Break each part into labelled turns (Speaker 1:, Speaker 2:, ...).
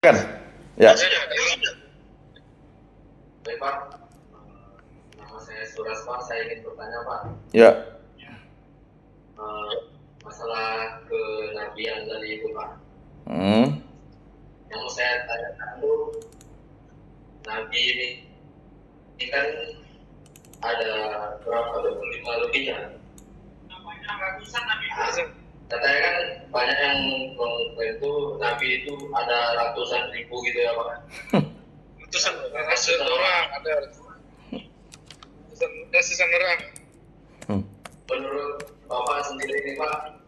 Speaker 1: Kan? Ya.
Speaker 2: Baik Pak, nama saya Suras Pak, saya ingin bertanya Pak.
Speaker 1: Ya.
Speaker 2: Masalah ke Nabi yang tadi itu Pak. Yang mau saya tanyakan itu, Nabi ini kan ada berapa? 25 lebihnya. Katanya kan banyak yang mengklaim itu Nabi itu ada ratusan ribu gitu ya Pak.
Speaker 3: Ratusan orang ada ratusan orang.
Speaker 2: Menurut Bapak sendiri nih Pak,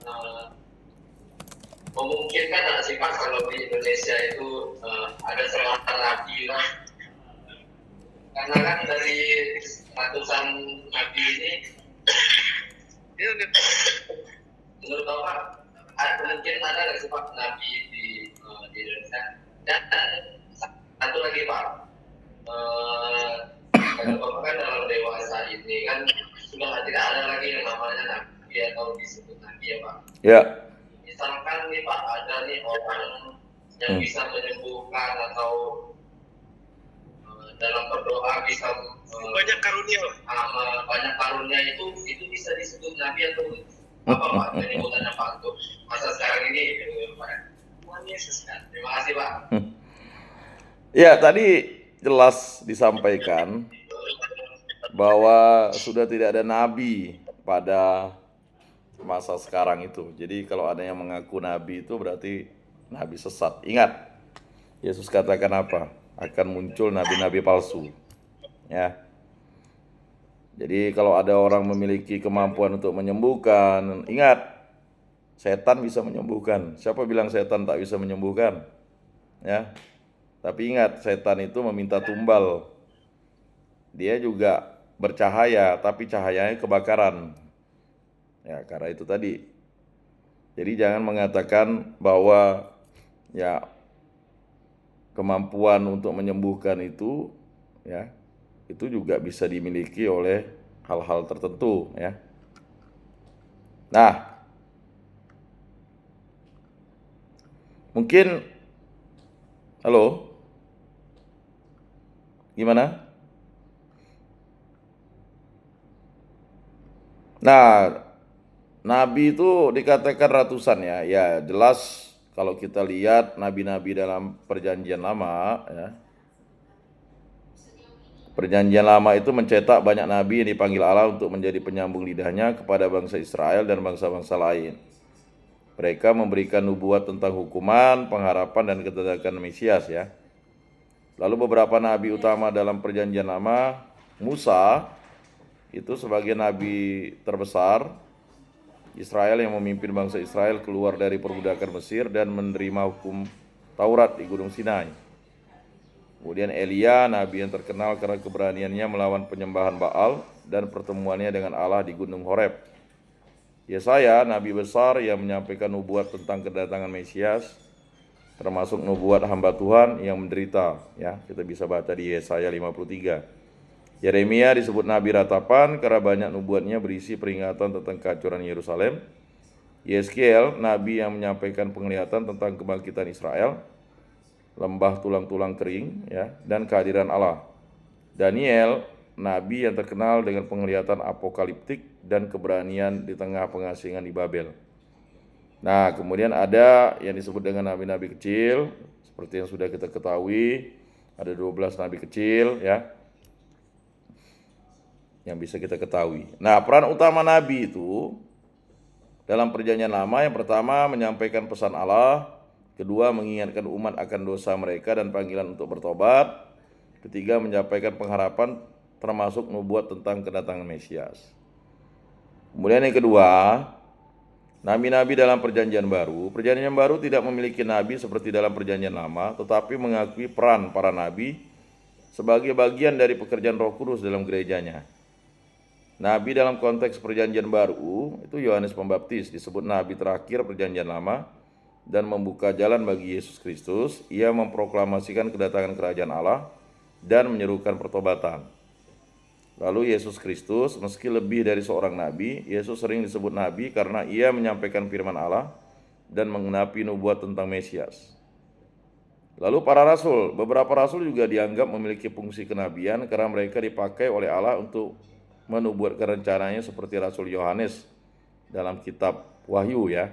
Speaker 2: memungkinkan nggak sih Pak kalau di Indonesia itu ada seorang nabi lah? Karena kan dari ratusan nabi ini, menurut Bapak, mungkin ada nggak sih Pak nabi di Indonesia? Dan satu lagi Pak, kalau Bapak kan dalam dewasa ini kan sudah tidak ada lagi yang namanya nabi atau disebut nabi ya Pak.
Speaker 1: Ya.
Speaker 2: Misalkan nih Pak, ada nih orang yang bisa menyembuhkan atau dalam berdoa bisa
Speaker 3: banyak karunia
Speaker 2: banyak karunia itu bisa disebut nabi atau apa Pak? Penyebutannya Pak untuk masa sekarang ini Pak. Tuhan Yesus kan. Terima kasih Pak.
Speaker 1: Ya, tadi jelas disampaikan bahwa sudah tidak ada nabi pada masa sekarang itu. Jadi kalau ada yang mengaku nabi itu berarti nabi sesat. Ingat, Yesus katakan apa? Akan muncul nabi-nabi palsu. Ya. Jadi kalau ada orang memiliki kemampuan untuk menyembuhkan, ingat, setan bisa menyembuhkan. Siapa bilang setan tak bisa menyembuhkan? Ya. Tapi ingat, setan itu meminta tumbal. Dia juga bercahaya, tapi cahayanya kebakaran. Ya, karena itu tadi. Jadi jangan mengatakan bahwa ya kemampuan untuk menyembuhkan itu ya itu juga bisa dimiliki oleh hal-hal tertentu ya. Nah, mungkin halo? Gimana? Nah, nabi itu dikatakan ratusan ya. Ya, jelas kalau kita lihat nabi-nabi dalam perjanjian lama ya. Perjanjian lama itu mencetak banyak nabi yang dipanggil Allah untuk menjadi penyambung lidahnya kepada bangsa Israel dan bangsa-bangsa lain. Mereka memberikan nubuat tentang hukuman, pengharapan, dan kedatangan Mesias ya. Lalu beberapa nabi utama dalam perjanjian lama, Musa itu sebagai nabi terbesar Israel yang memimpin bangsa Israel keluar dari perbudakan Mesir dan menerima hukum Taurat di Gunung Sinai. Kemudian Elia, nabi yang terkenal karena keberaniannya melawan penyembahan Baal dan pertemuannya dengan Allah di Gunung Horeb. Yesaya, nabi besar yang menyampaikan nubuat tentang kedatangan Mesias, termasuk nubuat hamba Tuhan yang menderita. Ya, kita bisa baca di Yesaya 53. Yeremia disebut nabi ratapan karena banyak nubuatnya berisi peringatan tentang kehancuran Yerusalem. Yeskiel, nabi yang menyampaikan penglihatan tentang kebangkitan Israel, lembah tulang-tulang kering ya, dan kehadiran Allah. Daniel, nabi yang terkenal dengan penglihatan apokaliptik dan keberanian di tengah pengasingan di Babel. Nah, kemudian ada yang disebut dengan nabi-nabi kecil, seperti yang sudah kita ketahui, ada 12 nabi kecil ya, yang bisa kita ketahui. Nah, peran utama nabi itu dalam perjanjian lama, yang pertama menyampaikan pesan Allah, kedua mengingatkan umat akan dosa mereka dan panggilan untuk bertobat, ketiga menyampaikan pengharapan termasuk nubuat tentang kedatangan Mesias. Kemudian yang kedua, nabi-nabi dalam perjanjian baru. Perjanjian baru tidak memiliki nabi seperti dalam perjanjian lama, tetapi mengakui peran para nabi sebagai bagian dari pekerjaan Roh Kudus dalam gerejanya. Nabi dalam konteks perjanjian baru itu Yohanes Pembaptis disebut nabi terakhir perjanjian lama dan membuka jalan bagi Yesus Kristus. Ia memproklamasikan kedatangan kerajaan Allah dan menyerukan pertobatan. Lalu Yesus Kristus, meski lebih dari seorang nabi, Yesus sering disebut nabi karena ia menyampaikan firman Allah dan menggenapi nubuat tentang Mesias. Lalu para rasul, beberapa rasul juga dianggap memiliki fungsi kenabian karena mereka dipakai oleh Allah untuk menubuatkan rencananya seperti Rasul Yohanes dalam kitab Wahyu ya.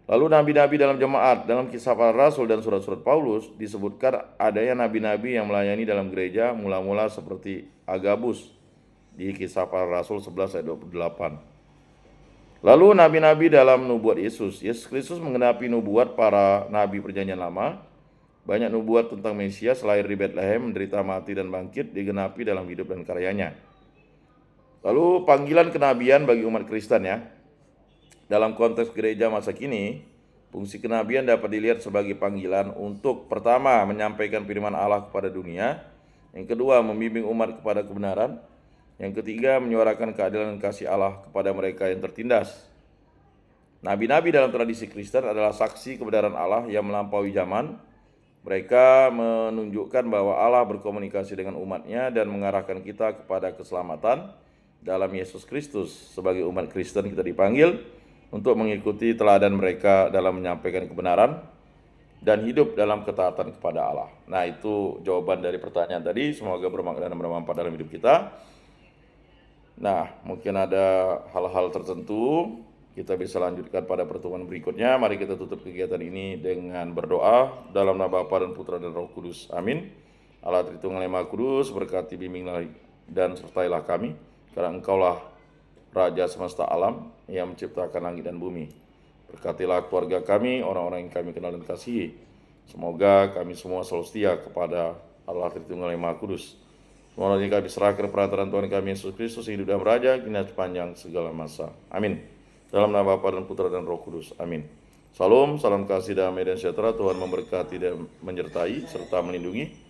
Speaker 1: Lalu nabi-nabi dalam jemaat, dalam kisah para rasul dan surat-surat Paulus disebutkan adanya nabi-nabi yang melayani dalam gereja mula-mula seperti Agabus di kisah para rasul 11 ayat 28. Lalu nabi-nabi dalam nubuat Yesus. Yesus Kristus menggenapi nubuat para nabi perjanjian lama. Banyak nubuat tentang Mesias lahir di Bethlehem, menderita, mati, dan bangkit digenapi dalam hidup dan karyanya. Lalu panggilan kenabian bagi umat Kristen ya. Dalam konteks gereja masa kini, fungsi kenabian dapat dilihat sebagai panggilan untuk pertama menyampaikan firman Allah kepada dunia, yang kedua membimbing umat kepada kebenaran, yang ketiga menyuarakan keadilan dan kasih Allah kepada mereka yang tertindas. Nabi-nabi dalam tradisi Kristen adalah saksi kebenaran Allah yang melampaui zaman. Mereka menunjukkan bahwa Allah berkomunikasi dengan umatnya dan mengarahkan kita kepada keselamatan dalam Yesus Kristus. Sebagai umat Kristen kita dipanggil untuk mengikuti teladan mereka dalam menyampaikan kebenaran dan hidup dalam ketaatan kepada Allah. Nah, itu jawaban dari pertanyaan tadi. Semoga bermakna dan bermanfaat dalam hidup kita. Nah, mungkin ada hal-hal tertentu kita bisa lanjutkan pada pertemuan berikutnya. Mari kita tutup kegiatan ini dengan berdoa dalam nama Bapa dan Putra dan Roh Kudus. Amin. Allah Tritunggal Yang Maha Kudus, berkati, bimbinglah dan sertailah kami, karena Engkaulah Raja semesta alam yang menciptakan langit dan bumi. Berkatilah keluarga kami, orang-orang yang kami kenal dan kasihi. Semoga kami semua selalu setia kepada Allah Tritunggal Yang Maha Kudus. Semoga kami serahkan perantaraan Tuhan kami Yesus Kristus yang hidup dan beraja kini sepanjang segala masa. Amin. Dalam nama Bapa dan Putra dan Roh Kudus. Amin. Salam, salam kasih, damai dan sejahtera. Tuhan memberkati dan menyertai serta melindungi.